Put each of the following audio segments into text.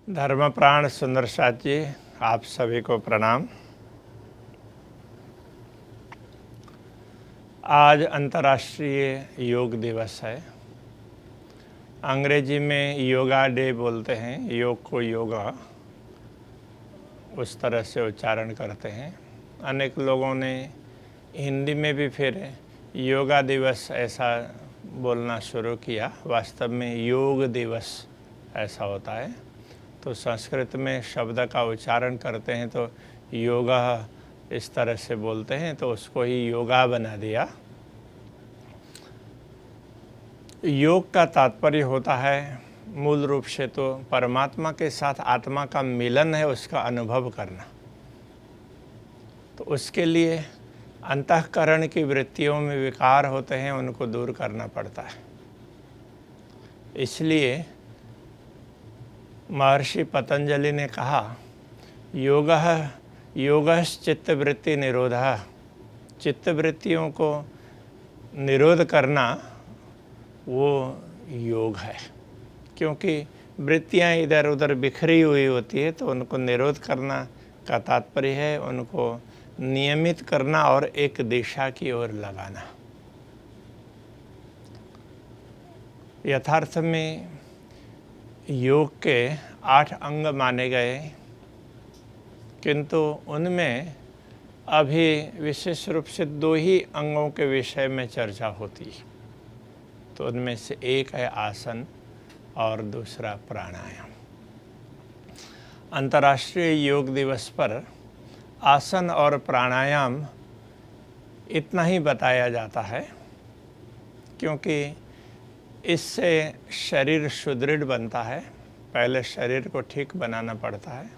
धर्म प्राण सुंदर साथ जी, आप सभी को प्रणाम। आज अंतर्राष्ट्रीय योग दिवस है। अंग्रेजी में योगा डे बोलते हैं। योग को योगा उस तरह से उच्चारण करते हैं। अनेक लोगों ने हिंदी में भी फिर योगा दिवस ऐसा बोलना शुरू किया। वास्तव में योग दिवस ऐसा होता है। तो संस्कृत में शब्द का उच्चारण करते हैं तो योगा इस तरह से बोलते हैं, तो उसको ही योगा बना दिया। योग का तात्पर्य होता है मूल रूप से तो परमात्मा के साथ आत्मा का मिलन है, उसका अनुभव करना। तो उसके लिए अंतःकरण की वृत्तियों में विकार होते हैं, उनको दूर करना पड़ता है। इसलिए महर्षि पतंजलि ने कहा, योगश्चित्तवृत्ति निरोधः। चित्तवृत्तियों को निरोध करना वो योग है, क्योंकि वृत्तियां इधर उधर बिखरी हुई होती है, तो उनको निरोध करना का तात्पर्य है उनको नियमित करना और एक दिशा की ओर लगाना। यथार्थ में योग के 8 अंग माने गए, किंतु उनमें अभी विशेष रूप से 2 ही अंगों के विषय में चर्चा होती है। तो उनमें से एक है आसन और दूसरा प्राणायाम। अंतर्राष्ट्रीय योग दिवस पर आसन और प्राणायाम इतना ही बताया जाता है, क्योंकि इससे शरीर सुदृढ़ बनता है। पहले शरीर को ठीक बनाना पड़ता है।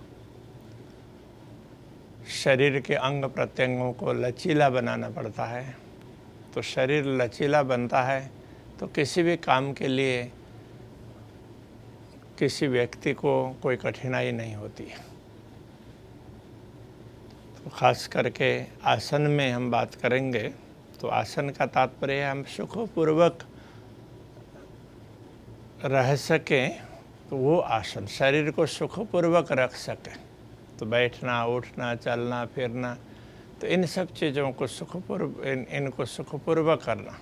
शरीर के अंग प्रत्यंगों को लचीला बनाना पड़ता है। तो शरीर लचीला बनता है तो किसी भी काम के लिए किसी व्यक्ति को कोई कठिनाई नहीं होती है। तो खास करके आसन में हम बात करेंगे। तो आसन का तात्पर्य है हम सुखपूर्वक रह सकें, तो वो आसन शरीर को सुखपूर्वक रख सकें। तो बैठना, उठना, चलना, फिरना, तो इन सब चीज़ों को इनको सुखपूर्वक करना।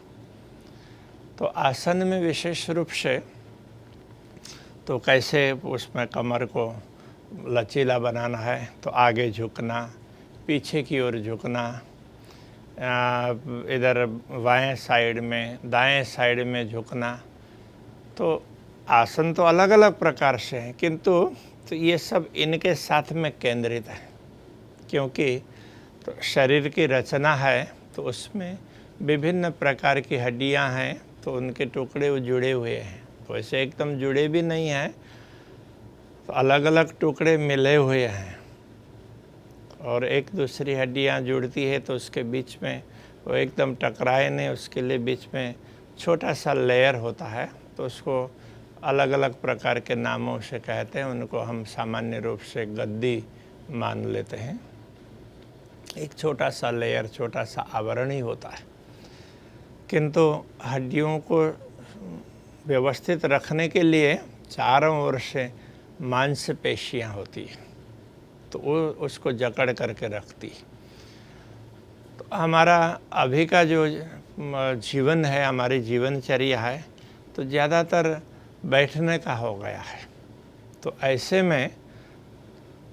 तो आसन में विशेष रूप से तो कैसे उसमें कमर को लचीला बनाना है, तो आगे झुकना, पीछे की ओर झुकना, इधर बाएं साइड में, दाएं साइड में झुकना। तो आसन तो अलग अलग प्रकार से हैं, किंतु तो ये सब इनके साथ में केंद्रित है, क्योंकि तो शरीर की रचना है तो उसमें विभिन्न प्रकार की हड्डियां हैं, तो उनके टुकड़े जुड़े हुए हैं। तो ऐसे एकदम जुड़े भी नहीं हैं, तो अलग अलग टुकड़े मिले हुए हैं। और एक दूसरी हड्डियां जुड़ती है तो उसके बीच में वो एकदम टकराए नहीं, उसके लिए बीच में छोटा सा लेयर होता है। तो उसको अलग अलग प्रकार के नामों से कहते हैं। उनको हम सामान्य रूप से गद्दी मान लेते हैं। एक छोटा सा लेयर, छोटा सा आवरण ही होता है, किंतु हड्डियों को व्यवस्थित रखने के लिए चारों ओर से मांसपेशियां होती हैं, तो वो उसको जकड़ करके रखती। तो हमारा अभी का जो जीवन है, हमारी जीवनचर्या है, तो ज़्यादातर बैठने का हो गया है। तो ऐसे में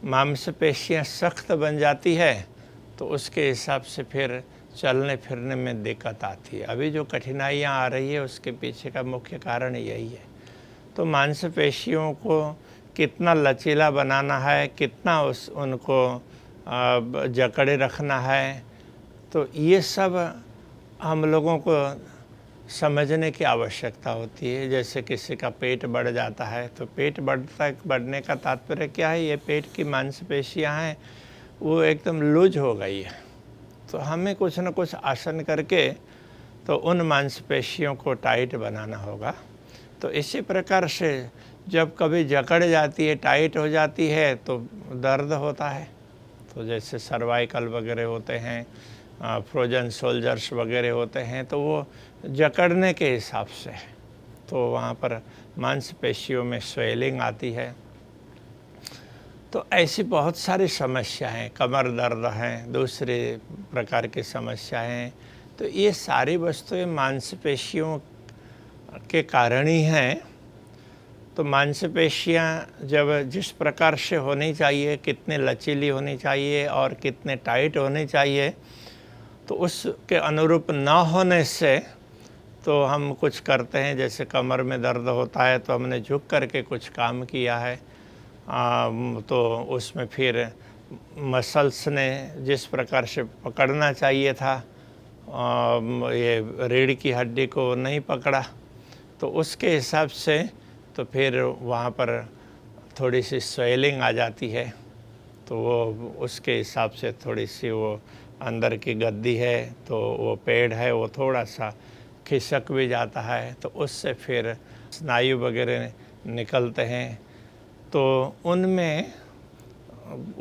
मांसपेशियां सख्त बन जाती है, तो उसके हिसाब से फिर चलने फिरने में दिक्कत आती है। अभी जो कठिनाइयां आ रही है उसके पीछे का मुख्य कारण यही है। तो मांसपेशियों को कितना लचीला बनाना है, कितना उनको जकड़े रखना है, तो ये सब हम लोगों को समझने की आवश्यकता होती है। जैसे किसी का पेट बढ़ जाता है, तो पेट बढ़ने का तात्पर्य क्या है? ये पेट की मांसपेशियां हैं वो एकदम लूज हो गई है। तो हमें कुछ न कुछ आसन करके तो उन मांसपेशियों को टाइट बनाना होगा। तो इसी प्रकार से जब कभी जकड़ जाती है, टाइट हो जाती है, तो दर्द होता है। तो जैसे सर्वाइकल वगैरह होते हैं, फ्रोजन शोल्डर्स वगैरह होते हैं, तो वो जकड़ने के हिसाब से है। तो वहाँ पर मांसपेशियों में स्वेलिंग आती है। तो ऐसी बहुत सारी समस्याएं, कमर दर्द हैं, दूसरे प्रकार की समस्याएं हैं, तो ये सारी वस्तुएं मांसपेशियों के कारण ही हैं। तो मांसपेशियां जब जिस प्रकार से होनी चाहिए, कितने लचीली होनी चाहिए और कितने टाइट होनी चाहिए, तो उसके अनुरूप ना होने से तो हम कुछ करते हैं, जैसे कमर में दर्द होता है तो हमने झुक करके कुछ काम किया है, तो उसमें फिर मसल्स ने जिस प्रकार से पकड़ना चाहिए था, ये रीढ़ की हड्डी को नहीं पकड़ा, तो उसके हिसाब से तो फिर वहाँ पर थोड़ी सी स्वेलिंग आ जाती है। तो वो उसके हिसाब से थोड़ी सी वो अंदर की गद्दी है, तो वो पेड़ है, वो थोड़ा सा खिसक भी जाता है, तो उससे फिर स्नायु वगैरह निकलते हैं, तो उनमें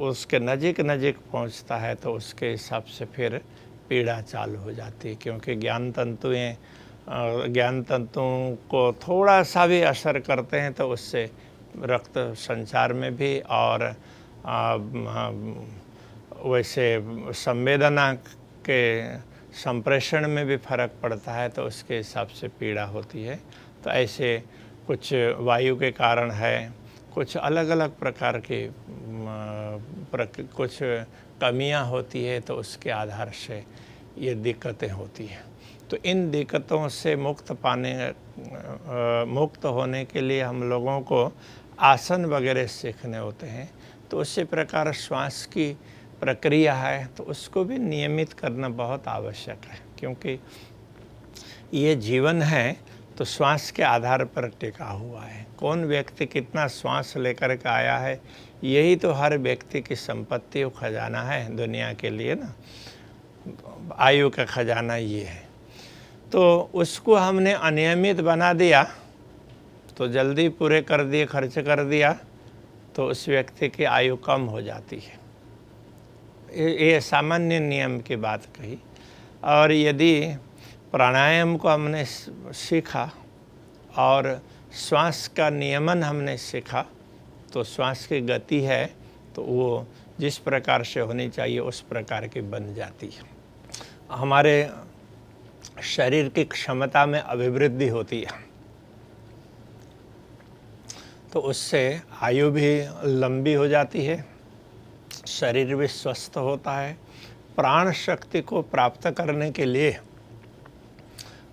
उसके नज़दीक नज़दीक पहुंचता है, तो उसके हिसाब से फिर पीड़ा चालू हो जाती है। क्योंकि ज्ञान तंतुओं को थोड़ा सा भी असर करते हैं तो उससे रक्त संचार में भी और वैसे संवेदना के संप्रेषण में भी फर्क पड़ता है, तो उसके हिसाब से पीड़ा होती है। तो ऐसे कुछ वायु के कारण है, कुछ अलग अलग प्रकार के कुछ कमियां होती है, तो उसके आधार से ये दिक्कतें होती हैं। तो इन दिक्कतों से मुक्त होने के लिए हम लोगों को आसन वगैरह सीखने होते हैं। तो उसी प्रकार श्वास की प्रक्रिया है, तो उसको भी नियमित करना बहुत आवश्यक है, क्योंकि ये जीवन है तो श्वास के आधार पर टिका हुआ है। कौन व्यक्ति कितना श्वास लेकर के आया है, यही तो हर व्यक्ति की संपत्ति और खजाना है दुनिया के लिए ना। आयु का खजाना ये है। तो उसको हमने अनियमित बना दिया, तो जल्दी पूरे कर दिए, खर्च कर दिया, तो उस व्यक्ति की आयु कम हो जाती है। ये सामान्य नियम की बात कही। और यदि प्राणायाम को हमने सीखा और श्वास का नियमन हमने सीखा, तो श्वास की गति है तो वो जिस प्रकार से होनी चाहिए उस प्रकार की बन जाती है। हमारे शरीर की क्षमता में अभिवृद्धि होती है, तो उससे आयु भी लंबी हो जाती है, शरीर भी स्वस्थ होता है। प्राण शक्ति को प्राप्त करने के लिए,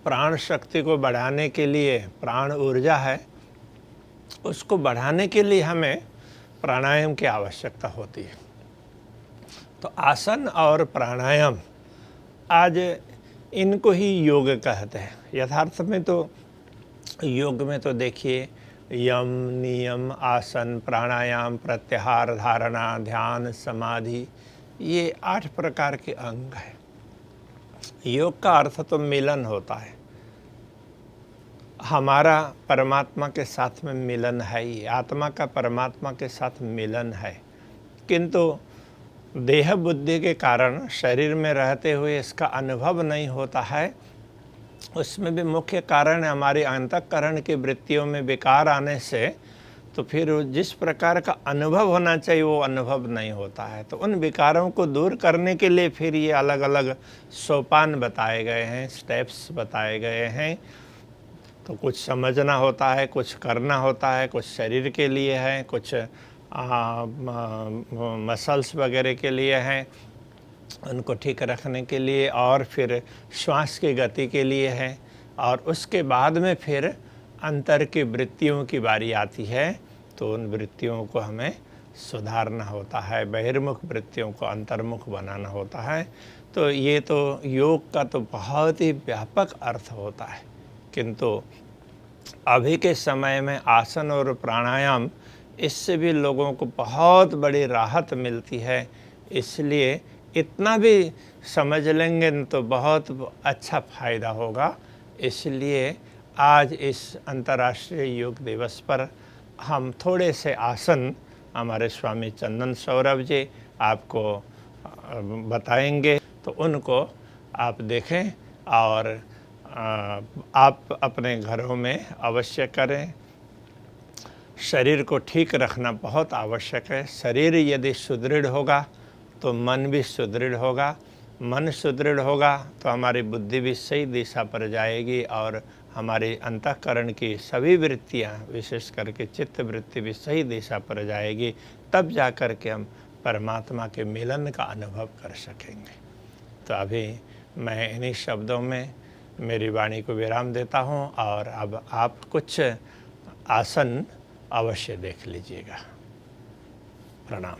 प्राण शक्ति को बढ़ाने के लिए, प्राण ऊर्जा है, उसको बढ़ाने के लिए हमें प्राणायाम की आवश्यकता होती है। तो आसन और प्राणायाम आज इनको ही योग कहते हैं। यथार्थ में तो योग में तो देखिए यम, नियम, आसन, प्राणायाम, प्रत्याहार, धारणा, ध्यान, समाधि, ये 8 प्रकार के अंग हैं। योग का अर्थ तो मिलन होता है, हमारा परमात्मा के साथ में मिलन है ही, आत्मा का परमात्मा के साथ मिलन है। किंतु देह बुद्धि के कारण शरीर में रहते हुए इसका अनुभव नहीं होता है। उसमें भी मुख्य कारण है हमारी अंतःकरण की वृत्तियों में विकार आने से, तो फिर जिस प्रकार का अनुभव होना चाहिए वो अनुभव नहीं होता है। तो उन विकारों को दूर करने के लिए फिर ये अलग अलग सोपान बताए गए हैं, स्टेप्स बताए गए हैं। तो कुछ समझना होता है, कुछ करना होता है, कुछ शरीर के लिए है, कुछ मसल्स वगैरह के लिए हैं, उनको ठीक रखने के लिए, और फिर श्वास की गति के लिए है, और उसके बाद में फिर अंतर की वृत्तियों की बारी आती है। तो उन वृत्तियों को हमें सुधारना होता है, बहिर्मुख वृत्तियों को अंतर्मुख बनाना होता है। तो ये तो योग का तो बहुत ही व्यापक अर्थ होता है, किंतु अभी के समय में आसन और प्राणायाम, इससे भी लोगों को बहुत बड़ी राहत मिलती है। इसलिए इतना भी समझ लेंगे तो बहुत अच्छा फ़ायदा होगा। इसलिए आज इस अंतर्राष्ट्रीय योग दिवस पर हम थोड़े से आसन हमारे स्वामी चंदन सौरभ जी आपको बताएंगे, तो उनको आप देखें और आप अपने घरों में अवश्य करें। शरीर को ठीक रखना बहुत आवश्यक है। शरीर यदि सुदृढ़ होगा तो मन भी सुदृढ़ होगा, मन सुदृढ़ होगा तो हमारी बुद्धि भी सही दिशा पर जाएगी और हमारी अंतःकरण की सभी वृत्तियाँ, विशेष करके चित्त वृत्ति भी सही दिशा पर जाएगी। तब जा कर के हम परमात्मा के मिलन का अनुभव कर सकेंगे। तो अभी मैं इन्हीं शब्दों में मेरी वाणी को विराम देता हूँ और अब आप कुछ आसन अवश्य देख लीजिएगा। प्रणाम।